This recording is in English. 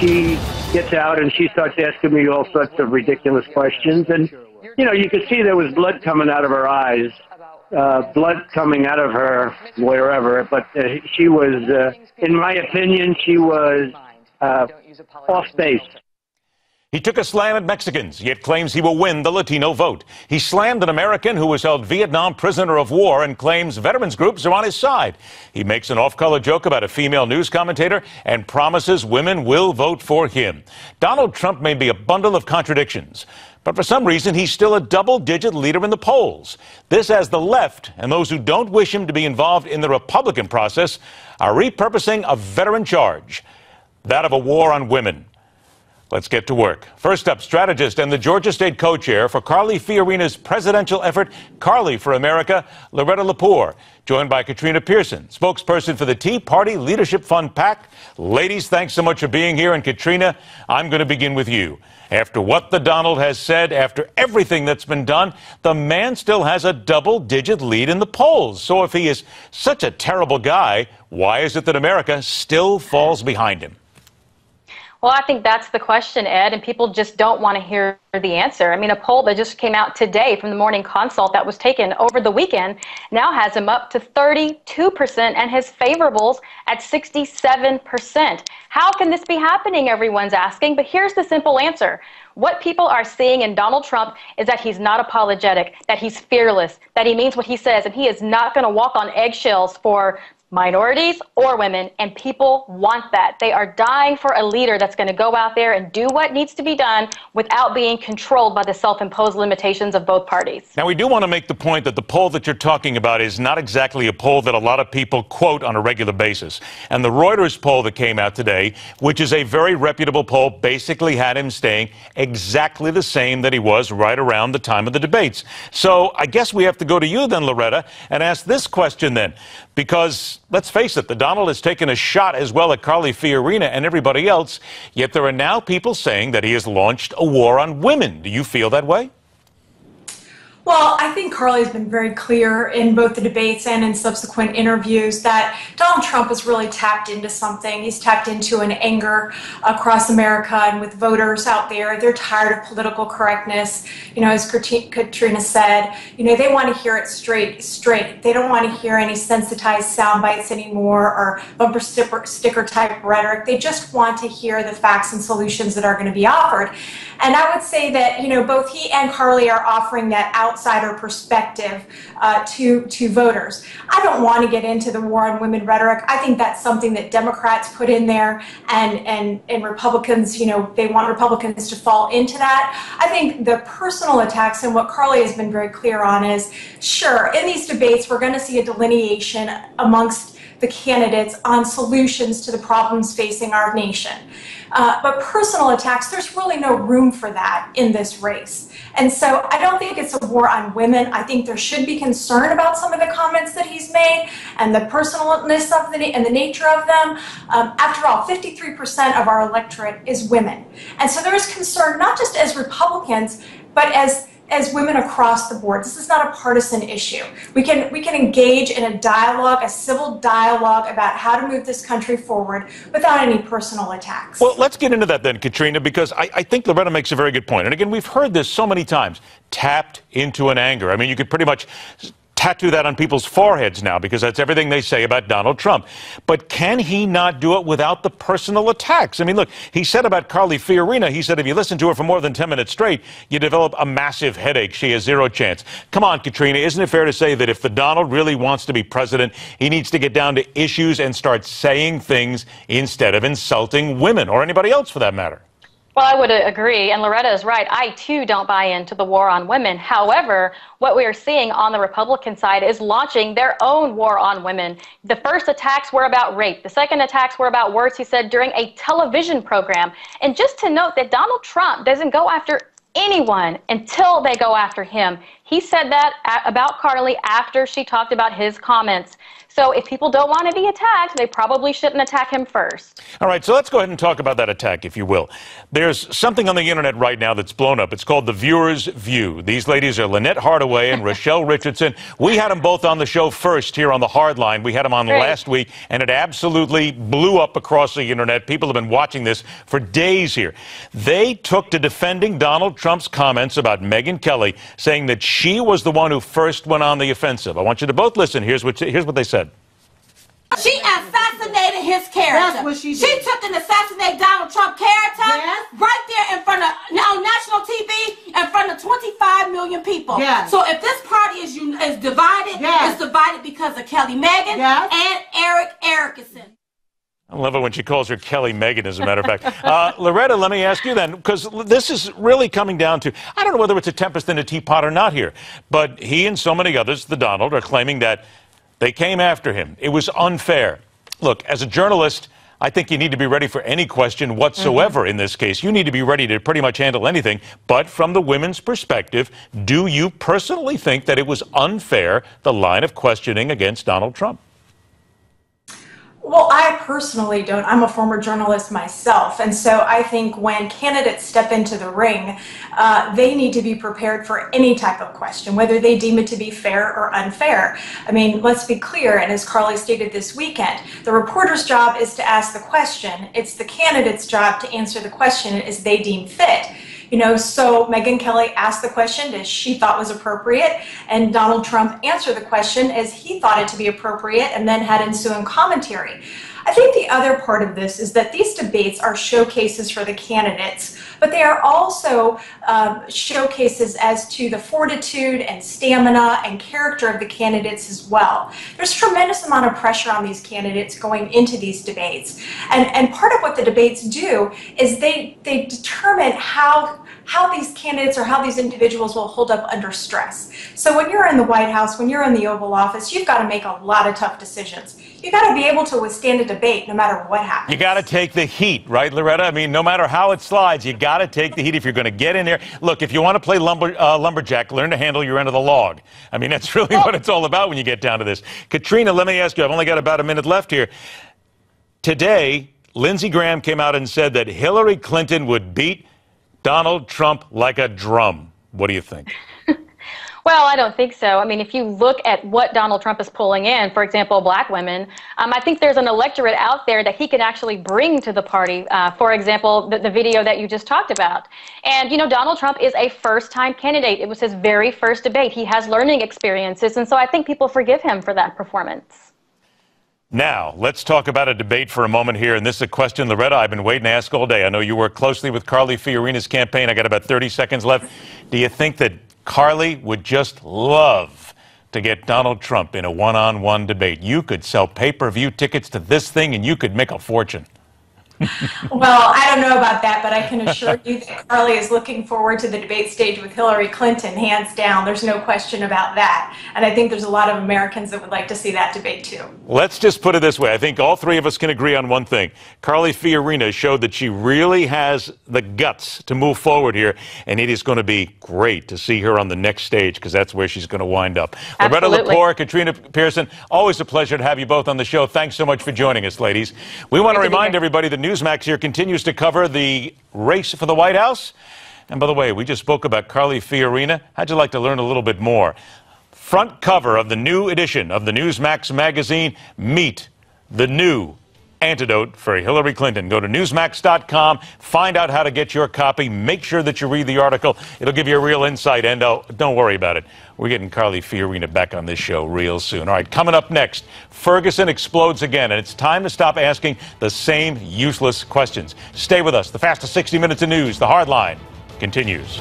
she gets out and she starts asking me all sorts of ridiculous questions. And, you know, you could see there was blood coming out of her eyes, blood coming out of her wherever. But she was, in my opinion, she was off base. He took a slam at Mexicans, yet claims he will win the Latino vote. He slammed an American who was held Vietnam prisoner of war and claims veterans groups are on his side. He makes an off-color joke about a female news commentator and promises women will vote for him. Donald Trump may be a bundle of contradictions, but for some reason he's still a double-digit leader in the polls. This as the left and those who don't wish him to be involved in the Republican process are repurposing a veteran charge, that of a war on women. Let's get to work. First up, strategist and the Georgia State co-chair for Carly Fiorina's presidential effort, Carly for America, Loretta Lepore, joined by Katrina Pierson, spokesperson for the Tea Party Leadership Fund PAC. Ladies, thanks so much for being here. And Katrina, I'm going to begin with you. After what the Donald has said, after everything that's been done, the man still has a double-digit lead in the polls. So if he is such a terrible guy, why is it that America still falls behind him? Well, I think that's the question, Ed, and people just don't want to hear the answer. I mean, a poll that just came out today from the Morning Consult that was taken over the weekend now has him up to 32% and his favorables at 67%. How can this be happening, everyone's asking, but here's the simple answer. What people are seeing in Donald Trump is that he's not apologetic, that he's fearless, that he means what he says, and he is not going to walk on eggshells for minorities or women, and people want that. They are dying for a leader that's going to go out there and do what needs to be done without being controlled by the self-imposed limitations of both parties. Now, we do want to make the point that the poll that you're talking about is not exactly a poll that a lot of people quote on a regular basis. And the Reuters poll that came out today, which is a very reputable poll, basically had him staying exactly the same that he was right around the time of the debates. So I guess we have to go to you then, Loretta, and ask this question then, because let's face it, the Donald has taken a shot as well at Carly Fiorina and everybody else, yet there are now people saying that he has launched a war on women. Do you feel that way? Well, I think Carly's been very clear in both the debates and in subsequent interviews that Donald Trump has really tapped into something. He's tapped into an anger across America and with voters out there. They're tired of political correctness. You know, as Katrina said, you know, they want to hear it straight. They don't want to hear any sensitized sound bites anymore or bumper sticker type rhetoric. They just want to hear the facts and solutions that are going to be offered. And I would say that, you know, both he and Carly are offering that outsider perspective to voters. I don't want to get into the war on women rhetoric. I think that's something that Democrats put in there, and Republicans, you know, they want Republicans to fall into that. I think the personal attacks, and what Carly has been very clear on is, sure, in these debates we're going to see a delineation amongst the candidates on solutions to the problems facing our nation. But personal attacks, there's really no room for that in this race. And so I don't think it's a war on women. I think there should be concern about some of the comments that he's made and the personalness of and the nature of them. After all, 53% of our electorate is women. And so there is concern, not just as Republicans, but as women across the board. This is not a partisan issue. We can engage in a dialogue, a civil dialogue about how to move this country forward without any personal attacks. Well, let's get into that then, Katrina, because I think Loretta makes a very good point. And again, we've heard this so many times, tapped into an anger. I mean, you could pretty much tattoo that on people's foreheads now because that's everything they say about Donald Trump. But can he not do it without the personal attacks? I mean, look, he said about Carly Fiorina, he said if you listen to her for more than 10 minutes straight, you develop a massive headache. She has zero chance. Come on, Katrina, isn't it fair to say that if the Donald really wants to be president, he needs to get down to issues and start saying things instead of insulting women or anybody else for that matter? Well, I would agree, and Loretta is right. I, too, don't buy into the war on women. However, what we are seeing on the Republican side is launching their own war on women. The first attacks were about rape. The second attacks were about words he said during a television program. And just to note that Donald Trump doesn't go after anyone until they go after him. He said that about Carly after she talked about his comments. So if people don't want to be attacked, they probably shouldn't attack him first. All right, so let's go ahead and talk about that attack, if you will. There's something on the internet right now that's blown up. It's called The Viewer's View. These ladies are Lynette Hardaway and Rochelle Richardson. We had them both on the show first here on the Hardline. We had them on last week, and it absolutely blew up across the internet. People have been watching this for days here. They took to defending Donald Trump's comments about Megyn Kelly, saying that she was the one who first went on the offensive. I want you to both listen. Here's what they said. She assassinated his character. That's what she did. She took and assassinated Donald Trump character right there in front of national TV, in front of 25 million people. Yes. So if this party is divided, it's divided because of Kelly Megyn and Eric Erickson. I love it when she calls her Kelly Megyn, as a matter of fact. Loretta, let me ask you then, because this is really coming down to, I don't know whether it's a tempest in a teapot or not here, but he and so many others, the Donald, are claiming that they came after him. It was unfair. Look, as a journalist, I think you need to be ready for any question whatsoever in this case. You need to be ready to pretty much handle anything. But from the women's perspective, do you personally think that it was unfair, the line of questioning against Donald Trump? Well, I personally don't. I'm a former journalist myself, and so I think when candidates step into the ring, they need to be prepared for any type of question, whether they deem it to be fair or unfair. I mean, let's be clear, and as Carly stated this weekend, the reporter's job is to ask the question. It's the candidate's job to answer the question as they deem fit. You know, so Megyn Kelly asked the question as she thought was appropriate, and Donald Trump answered the question as he thought it to be appropriate, and then had ensuing commentary. I think the other part of this is that these debates are showcases for the candidates, but they are also showcases as to the fortitude and stamina and character of the candidates as well. There's a tremendous amount of pressure on these candidates going into these debates. And part of what the debates do is they determine how these candidates or how these individuals will hold up under stress. So when you're in the White House, when you're in the Oval Office, you've got to make a lot of tough decisions. You've got to be able to withstand a debate no matter what happens. You got to take the heat, right, Loretta? I mean, no matter how it slides, you got to take the heat if you're going to get in there. Look, if you want to play lumberjack, learn to handle your end of the log. I mean, that's really what it's all about when you get down to this. Katrina, let me ask you, I've only got about a minute left here. Today, Lindsey Graham came out and said that Hillary Clinton would beat Donald Trump like a drum. What do you think? Well, I don't think so. I mean, if you look at what Donald Trump is pulling in, for example, black women, I think there's an electorate out there that he can actually bring to the party. For example, the video that you just talked about. And, you know, Donald Trump is a first-time candidate. It was his very first debate. He has learning experiences. And so I think people forgive him for that performance. Now, let's talk about a debate for a moment here. And this is a question, Loretta, I've been waiting to ask all day. I know you work closely with Carly Fiorina's campaign. I got about 30 seconds left. Do you think that Carly would just love to get Donald Trump in a one-on-one debate? You could sell pay-per-view tickets to this thing and you could make a fortune. Well, I don't know about that, but I can assure you that Carly is looking forward to the debate stage with Hillary Clinton, hands down. There's no question about that. And I think there's a lot of Americans that would like to see that debate, too. Let's just put it this way. I think all three of us can agree on one thing. Carly Fiorina showed that she really has the guts to move forward here, and it is going to be great to see her on the next stage because that's where she's going to wind up. Loretta Lepore, Katrina Pierson, always a pleasure to have you both on the show. Thanks so much for joining us, ladies. We want to remind everybody that Newsmax here continues to cover the race for the White House. And by the way, we just spoke about Carly Fiorina. How'd you like to learn a little bit more? Front cover of the new edition of the Newsmax magazine, meet the new antidote for Hillary Clinton. Go to Newsmax.com, find out how to get your copy. Make sure that you read the article. It'll give you a real insight. And don't worry about it. We're getting Carly Fiorina back on this show real soon. All right, coming up next, Ferguson explodes again, and it's time to stop asking the same useless questions. Stay with us. The fastest 60 minutes of news, The Hardline, continues.